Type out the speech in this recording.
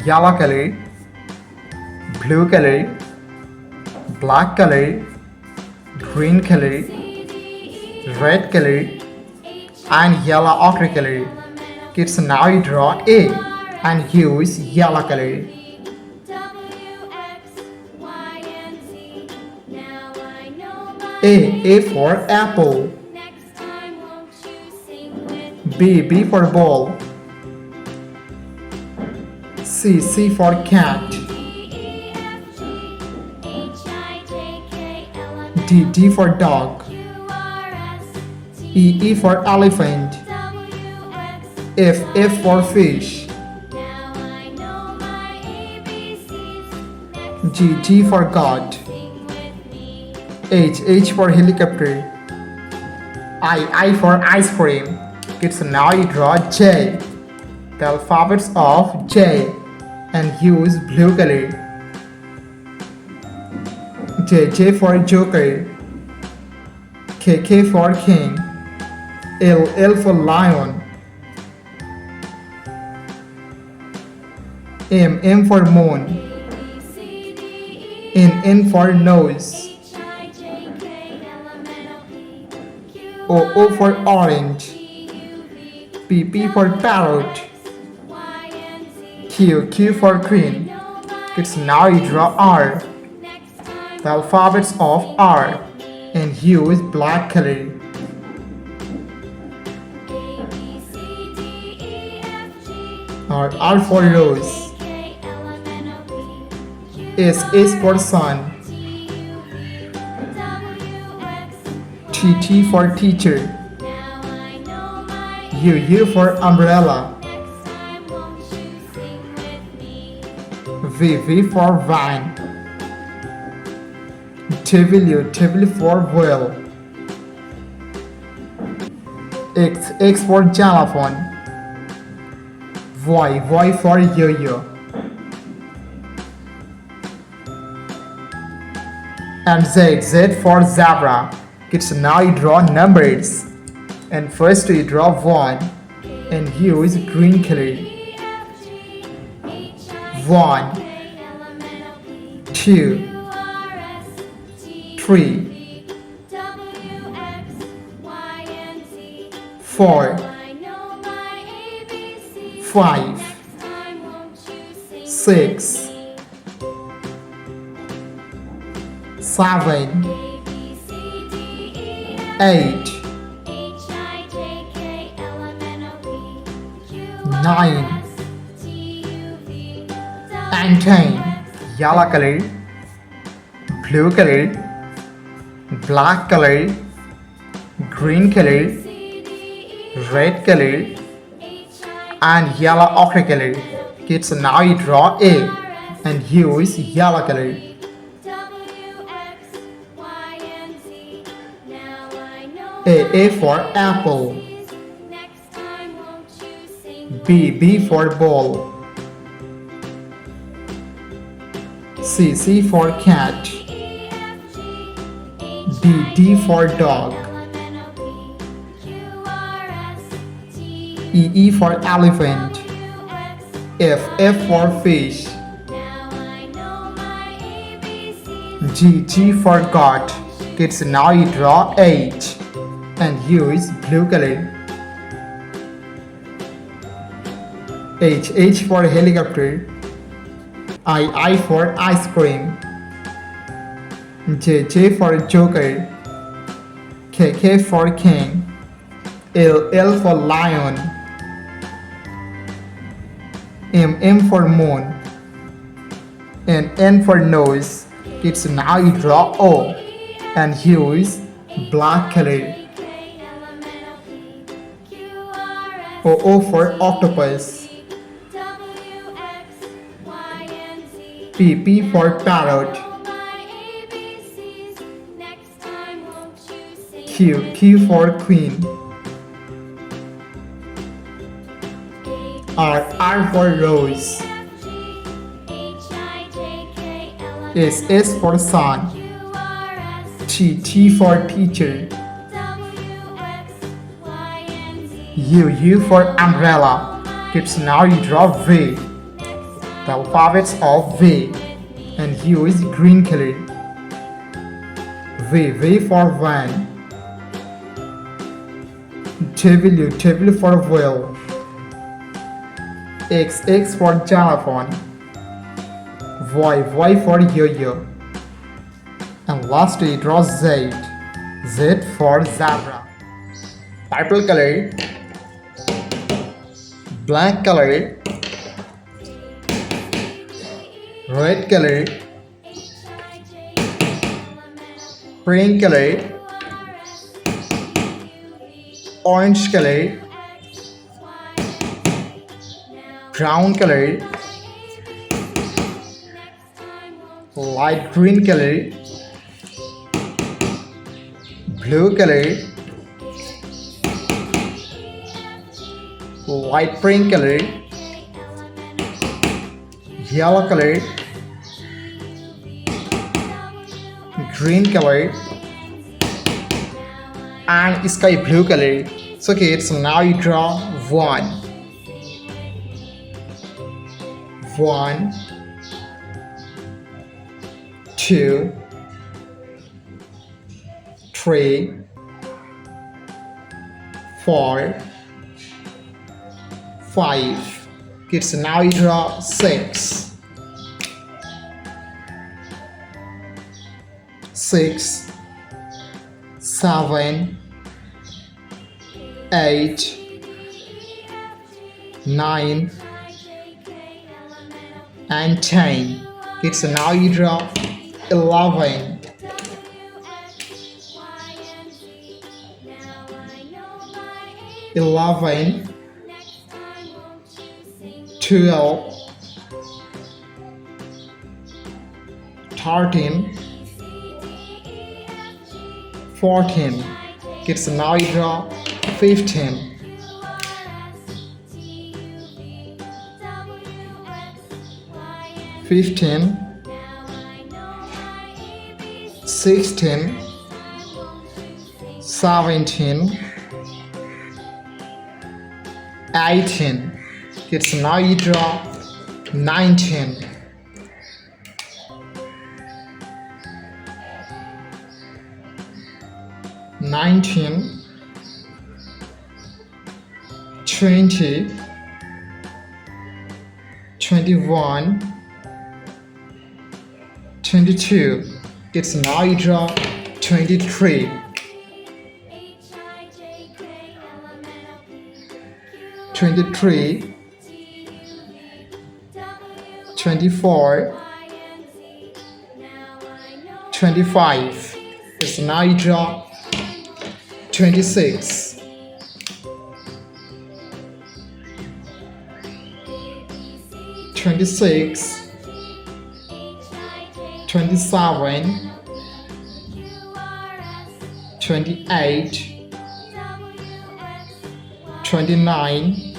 yellow color, blue color, black color, green color, red color, and yellow ochre color. Kids, now you draw A and use yellow color. A for apple. B for ball. C for cat. D for dog. E for elephant. F for fish. G for God. H for helicopter. I for ice cream. Kids, now you draw J, the alphabets of J, and use blue color. J for joker. K for king. L for lion. M for moon. N for nose. O for orange. P for parrot. Q for queen. Kids, now you draw R, the alphabets of R, and use black color. R for rose. S for sun. T for teacher. U for umbrella. V for vine. W for whale. X for xylophone. Y for yo-yo. And Z for zebra. Kids, now you draw numbers. And first you draw 1 and use green color. 1, 2, 3, 4, 5, 6, 7, 8, 9, and 10. Yellow color, blue color, black color, green color, red color, and yellow ochre color. Kids, now you draw A and use yellow color. A for apple. B for ball. C for cat. D for dog. E for elephant. F for fish. G for God. Kids, now you draw H and use blue color. H for helicopter. I for ice cream. J for joker. K for king. L for lion. M for moon. And N for nose. Kids, now you draw O and use black color. O for octopus. P for parrot. Q for queen. R for rose. S for sun. T for teacher. U for umbrella. Kids, now you draw V, the alphabets of V and use green color. V for van. W for whale. X for xylophone. Y for yo-yo. And lastly draw Z for zebra. Purple color, black color, red color, pink color, orange color, brown color, light green color, blue color, light pink color, yellow color, green color, and sky blue color. So kids, now you draw 1, 2, 3, 4, 5. Kids, now you draw 6, 7, 8, 9, and 10. Kids, now you draw 11, 12, 13, 14. Kids, now you draw 15, 16, 17, 18. Kids, now you draw 19, 20, 21, 22. Kids, now you draw 23, 24, 25. Kids, now you draw 26, 27, 28, 29,